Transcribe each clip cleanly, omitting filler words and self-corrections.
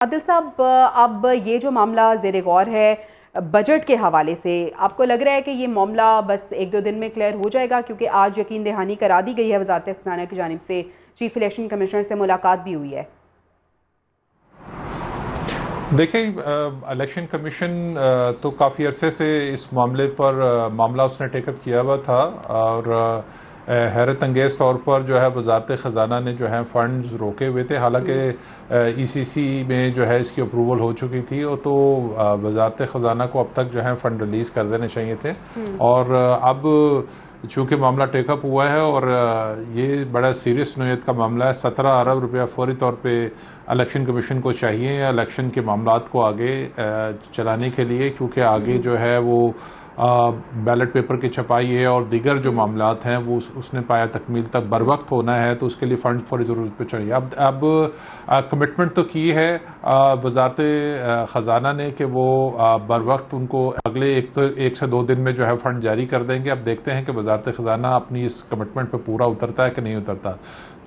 आदिल साहब, अब ये जो मामला ज़ेरे गौर है बजट के हवाले से, आपको लग रहा है कि ये मामला बस एक दो दिन में क्लियर हो जाएगा? क्योंकि आज यकीन दहानी करा दी गई है वज़ारत ख़ज़ाना की जानिब से, चीफ इलेक्शन कमिश्नर से मुलाकात भी हुई है। देखिए, इलेक्शन कमीशन तो काफ़ी अरसे से इस मामले पर मामला उसने टेकअप किया हुआ था और हैरत अंगेज़ तौर पर जो है वज़ारत ख़ज़ाना ने जो है फ़ंड्स रोके हुए थे। हालांकि ईसीसी में जो है इसकी अप्रूवल हो चुकी थी और तो वज़ारत ख़ज़ाना को अब तक जो है फ़ंड रिलीज़ कर देने चाहिए थे। और अब चूँकि मामला टेकअप हुआ है और ये बड़ा सीरियस नोयत का मामला है, 17 अरब रुपया फौरी तौर पे इलेक्शन कमीशन को चाहिए या इलेक्शन के मामलात को आगे चलाने के लिए, क्योंकि आगे जो है वो बैलेट पेपर की छपाई है और दीगर जो मामलात हैं वो उसने पाया तकमील तक बर वक्त होना है, तो उसके लिए फ़ंड फौरी ज़रूरत पे चाहिए। अब कमिटमेंट तो की है वज़ारत ख़ज़ाना ने कि वो बर वक्त उनको अगले एक से दो दिन में जो है फ़ंड जारी कर देंगे। अब देखते हैं कि वज़ारत ख़ज़ाना अपनी इस कमिटमेंट पर पूरा उतरता है कि नहीं उतरता।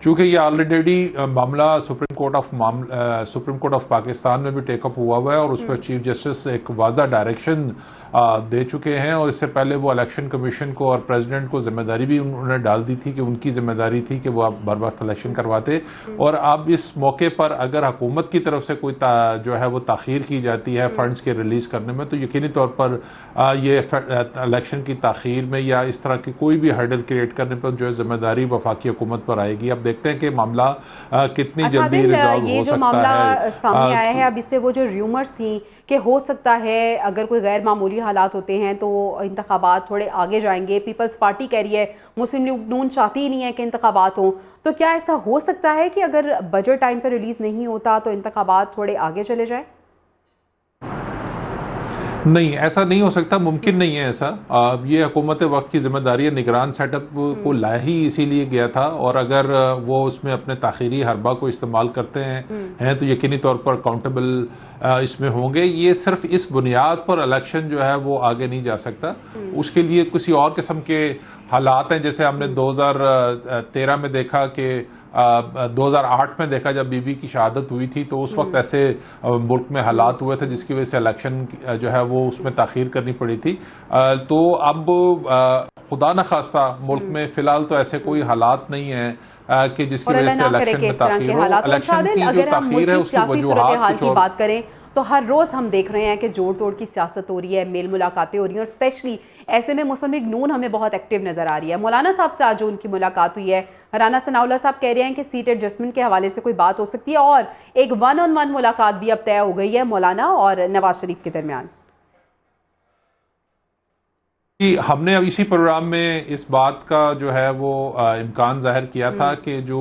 चूँकि ये ऑलरेडी मामला सुप्रीम कोर्ट ऑफ पाकिस्तान में भी टेकअप हुआ है और उस पर चीफ जस्टिस एक वाज़ा डायरेक्शन दे चुके हैं और इससे पहले वो इलेक्शन कमीशन को और प्रेसिडेंट को जिम्मेदारी भी उन्होंने डाल दी थी कि उनकी जिम्मेदारी थी कि वो बर वक्त इलेक्शन करवाते। और अब इस मौके पर अगर हुकूमत की तरफ से कोई जो है वो ताख़ीर की जाती है फंड्स के रिलीज़ करने में, तो यकीनी तौर पर ये इलेक्शन की ताख़ीर में या इस तरह की कोई भी हर्डल क्रिएट करने पर जो है जिम्मेदारी वफाकी हुकूमत पर आएगी। अब देखते हैं कि मामला कितनी जल्दी रिजॉल्व हो सकता है। सामने आया है अब इससे वो जो र्यूमर्स थी कि हो सकता है अगर कोई गैर मामूली हालात होते हैं तो इंतखाबात थोड़े आगे जाएंगे, पीपल्स पार्टी कह रही है, मुस्लिम लीग नून चाहती ही नहीं है कि इंतखाबात हों, तो क्या ऐसा हो सकता है कि अगर बजट टाइम पर रिलीज़ नहीं होता तो इंतखाबात थोड़े आगे चले जाए? नहीं, ऐसा नहीं हो सकता, मुमकिन नहीं है ऐसा। ये हुकूमत वक्त की जिम्मेदारी है, निगरान सेटअप को लाया ही इसीलिए गया था और अगर वो उसमें अपने ताखीरी हरबा को इस्तेमाल करते हैं तो यकीनी तौर पर अकाउंटेबल इसमें होंगे। ये सिर्फ इस बुनियाद पर इलेक्शन जो है वो आगे नहीं जा सकता, उसके लिए किसी और किस्म के हालात हैं। जैसे हमने 2013 में देखा कि 2008 में देखा जब बीबी की शहादत हुई थी, तो उस वक्त ऐसे मुल्क में हालात हुए थे जिसकी वजह से इलेक्शन जो है वो उसमें ताख़ीर करनी पड़ी थी। तो अब खुदा न खास्ता मुल्क में फ़िलहाल तो ऐसे कोई हालात नहीं है कि जिसकी वजह से इलेक्शन में ताख़ीर हो। इलेक्शन की जो ताख़ीर है उसकी वजूहात कुछ और। बात करें तो हर रोज़ हम देख रहे हैं कि जोड़ तोड़ की सियासत हो रही है, मेल मुलाकातें हो रही हैं और स्पेशली ऐसे में मुस्लिम लीग नून हमें बहुत एक्टिव नज़र आ रही है। मौलाना साहब से आज जो उनकी मुलाकात हुई है, राना सनाउल्लाह साहब कह रहे हैं कि सीट एडजस्टमेंट के हवाले से कोई बात हो सकती है और एक 1-on-1 मुलाकात भी अब तय हो गई है मौलाना और नवाज शरीफ के दरमियान। हमने अब इसी प्रोग्राम में इस बात का जो है वो इम्कान जाहिर किया था कि जो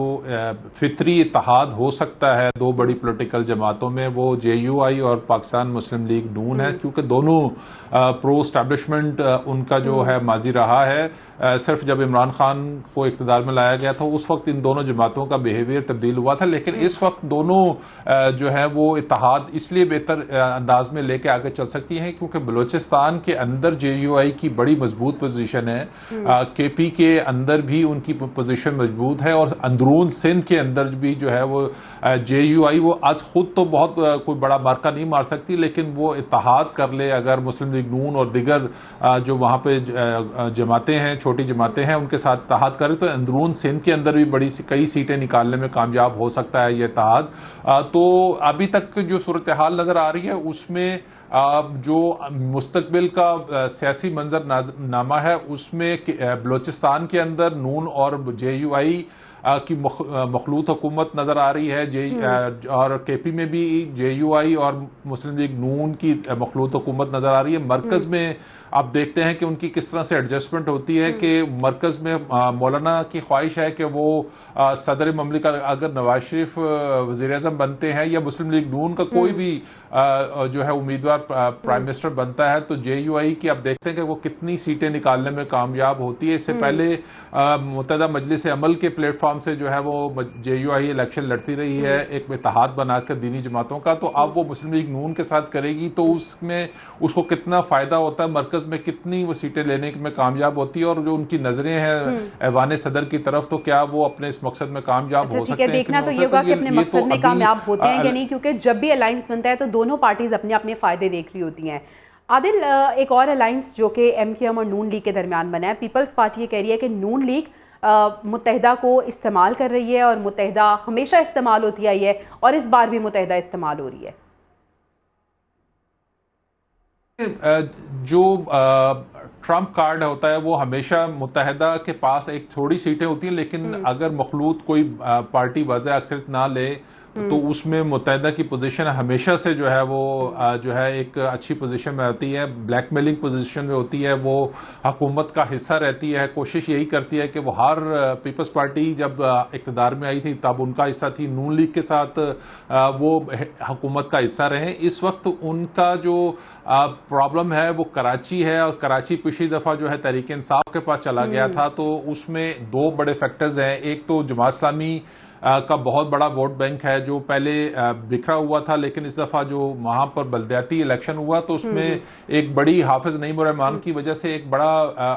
फितरी इत्तेहाद हो सकता है दो बड़ी पॉलिटिकल जमातों में, वो JUI और पाकिस्तान मुस्लिम लीग नून है, क्योंकि दोनों प्रो स्टैब्लिशमेंट उनका जो है माजी रहा है। सिर्फ जब इमरान खान को इक़्तिदार में लाया गया था उस वक्त इन दोनों जमातों का बिहेवियर तब्दील हुआ था, लेकिन इस वक्त दोनों जो है वो इत्तेहाद इसलिए बेहतर अंदाज में लेके आगे चल सकती हैं क्योंकि बलूचिस्तान के अंदर JUI की बड़ी मजबूत पोजीशन है, KP के अंदर भी उनकी पोजीशन मजबूत है और अंदरून सिंध के अंदर भी जो है वो JUI वो आज खुद तो बहुत कोई बड़ा मार्का नहीं मार सकती, लेकिन वो इत्तेहाद कर ले अगर मुस्लिम लीग नून और दिगर जो वहाँ पे जमातें हैं, छोटी जमातें हैं, उनके साथ इत्तेहाद करे तो अंदरून सिंध के अंदर भी बड़ी कई सीटें निकालने में कामयाब हो सकता है ये इत्तेहाद। तो अभी तक जो सूरत हाल नज़र आ रही है उसमें जो मुस्तकबिल का सियासी मंजरनामा है उसमें बलूचिस्तान के अंदर नून और JUI की मखलूत हुकूमत नज़र आ रही है, और KP में भी JUI और मुस्लिम लीग नून की मखलूत हुकूमत नज़र आ रही है। मरकज़ में आप देखते हैं कि उनकी किस तरह से एडजस्टमेंट होती है कि मरकज़ में मौलाना की ख्वाहिश है कि वो सदर ममलिकत अगर नवाज शरीफ वज़ीर आज़म बनते हैं या मुस्लिम लीग नून का कोई भी जो है उम्मीदवार प्राइम मिनिस्टर बनता है तो JUI की आप देखते हैं कि वो कितनी सीटें निकालने में कामयाब होती है। इससे पहले मुत्तहदा मजलिस अमल के प्लेटफॉर्म प्लेटफॉर्म से जो है वो JUI इलेक्शन लड़ती रही है एक इत्तेहाद बनाकर दीनी जमातों का, तो अब वो मुस्लिम लीग नून के साथ करेगी तो उसमें उसको कितना फायदा होता है, मरकज में कितनी वो सीटें लेने में कामयाब होती है, और जो उनकी नजरें हैं ऐवान सदर की तरफ, तो क्या वो अपने इस मकसद में कामयाब हो सकते हैं? देखना तो ये होगा कि अपने मकसद में कामयाब होते हैं या नहीं, क्योंकि जब भी अलायंस बनता है तो दोनों पार्टीज अपने अपने फायदे देख रही होती हैं। आदिल, एक और अलायंस जो कि MQM और नून लीग के दरमियान बना है, पीपल्स पार्टी ये कह रही है कि नून लीग मुत्तहिदा को इस्तेमाल कर रही है और मुत्तहिदा हमेशा इस्तेमाल होती आई है और इस बार भी मुत्तहिदा इस्तेमाल हो रही है। जो ट्रम्प कार्ड होता है वो हमेशा मुत्तहिदा के पास एक थोड़ी सीटें होती हैं, लेकिन अगर मखलूत कोई पार्टी वाज़ेह अक्सरियत ना ले तो उसमें मुत्तहिदा की पोजीशन हमेशा से जो है वो जो है एक अच्छी पोजीशन में होती है, ब्लैकमेलिंग पोजीशन में होती है, वो हुकूमत का हिस्सा रहती है। कोशिश यही करती है कि वो हर पीपल्स पार्टी जब इक़्तिदार में आई थी तब उनका हिस्सा थी, नून लीग के साथ वो हुकूमत का हिस्सा रहे। इस वक्त उनका जो प्रॉब्लम है वो कराची है, और कराची पिछली दफ़ा जो है तहरीक इंसाफ के पास चला गया था, तो उसमें दो बड़े फैक्टर्स हैं। एक तो जमात इस्लामी का बहुत बड़ा वोट बैंक है जो पहले बिखरा हुआ था, लेकिन इस दफ़ा जो वहाँ पर बलदियाती इलेक्शन हुआ तो उसमें एक बड़ी हाफिज नईम रहमान की वजह से एक बड़ा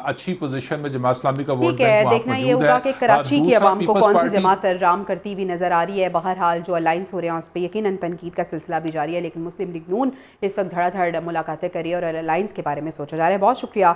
अच्छी पोजीशन में जमात इस्लामी का वोट बैंक देखना ये होगा कि कराची की आवाम को कौन सी जमात राम करती हुई नजर आ रही है। बहरहाल जो अलायंस हो रहे हैं उस पर यकीनन तनकीद का सिलसिला भी जारी है, लेकिन मुस्लिम लीग नून इस वक्त धड़ाधड़ मुलाकातें करी और अलायंस के बारे में सोचा जा रहा है। बहुत शुक्रिया